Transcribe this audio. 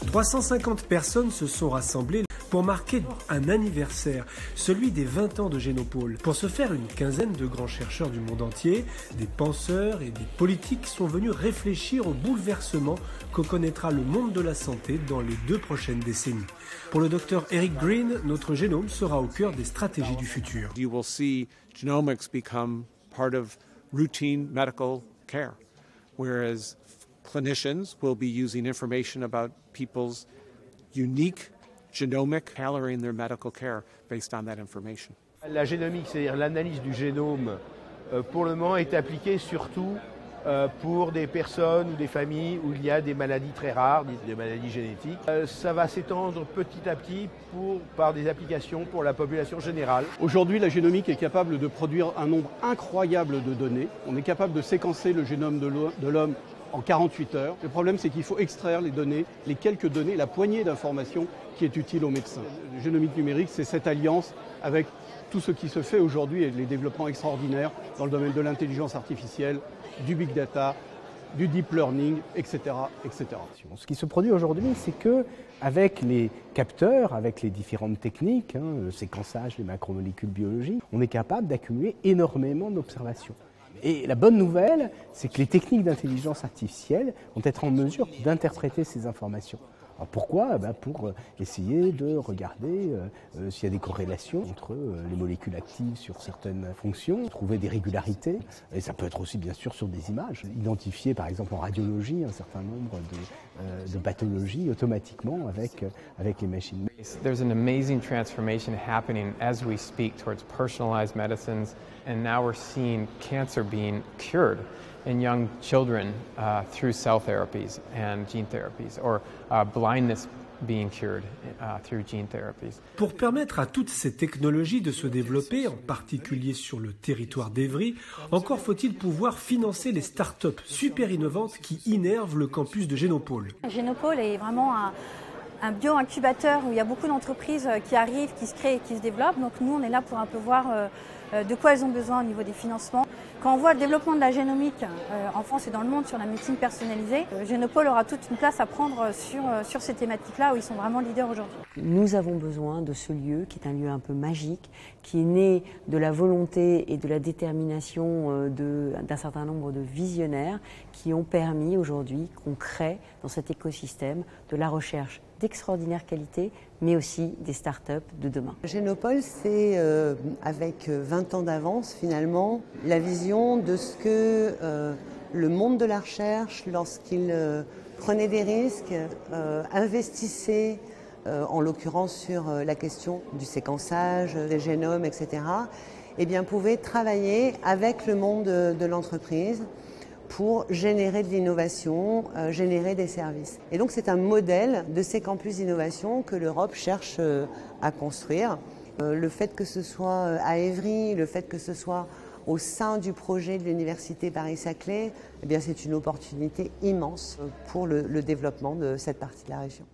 350 personnes se sont rassemblées pour marquer un anniversaire, celui des 20 ans de Génopôle. Pour ce faire, une quinzaine de grands chercheurs du monde entier, des penseurs et des politiques sont venus réfléchir au bouleversement que connaîtra le monde de la santé dans les 2 prochaines décennies. Pour le docteur Eric Green, notre génome sera au cœur des stratégies du futur. You will see genomics become part of routine medical care, whereas clinicians will be using information about people's unique genomic tailoring their medical care based on that information. La génomique, c'est-à-dire l'analyse du génome, pour le moment est appliquée surtout pour des personnes ou des familles où il y a des maladies très rares, des maladies génétiques. Ça va s'étendre petit à petit par des applications pour la population générale. Aujourd'hui, la génomique est capable de produire un nombre incroyable de données. On est capable de séquencer le génome de l'homme en 48 heures. Le problème, c'est qu'il faut extraire les données, les quelques données, la poignée d'informations qui est utile aux médecins. La génomique numérique, c'est cette alliance avec tout ce qui se fait aujourd'hui et les développements extraordinaires dans le domaine de l'intelligence artificielle, du big data, du deep learning, etc., etc. Ce qui se produit aujourd'hui, c'est que avec les capteurs, avec les différentes techniques, le séquençage, les macromolécules biologiques, on est capable d'accumuler énormément d'observations. Et la bonne nouvelle, c'est que les techniques d'intelligence artificielle vont être en mesure d'interpréter ces informations. Alors pourquoi ? Pour essayer de regarder s'il y a des corrélations entre les molécules actives sur certaines fonctions, trouver des régularités, et ça peut être aussi bien sûr sur des images, identifier par exemple en radiologie un certain nombre de pathologies automatiquement avec les machines. There's an amazing transformation happening as we speak towards personalized medicines, and now we're seeing cancer being cured in young children through cell therapies and gene therapies, or blindness being cured through gene therapies. Pour permettre à toutes ces technologies de se développer, en particulier sur le territoire d'Évry, encore faut-il pouvoir financer les start-up super innovantes qui innervent le campus de Génopôle. Génopôle est vraiment un bio-incubateur où il y a beaucoup d'entreprises qui arrivent, qui se créent et qui se développent. Donc nous, on est là pour un peu voir de quoi elles ont besoin au niveau des financements. Quand on voit le développement de la génomique en France et dans le monde sur la médecine personnalisée, Génopôle aura toute une place à prendre sur ces thématiques-là où ils sont vraiment leaders aujourd'hui. Nous avons besoin de ce lieu qui est un lieu un peu magique, qui est né de la volonté et de la détermination d'un certain nombre de visionnaires qui ont permis aujourd'hui qu'on crée dans cet écosystème de la recherche d'extraordinaire qualité, mais aussi des start-up de demain. Génopôle, c'est avec 20 ans d'avance finalement la vision de ce que le monde de la recherche, lorsqu'il prenait des risques, investissait en l'occurrence sur la question du séquençage, des génomes, etc., eh bien, pouvait travailler avec le monde de l'entreprise pour générer de l'innovation, générer des services. Et donc c'est un modèle de ces campus d'innovation que l'Europe cherche à construire. Le fait que ce soit à Évry, le fait que ce soit au sein du projet de l'Université Paris-Saclay, eh bien c'est une opportunité immense pour le développement de cette partie de la région.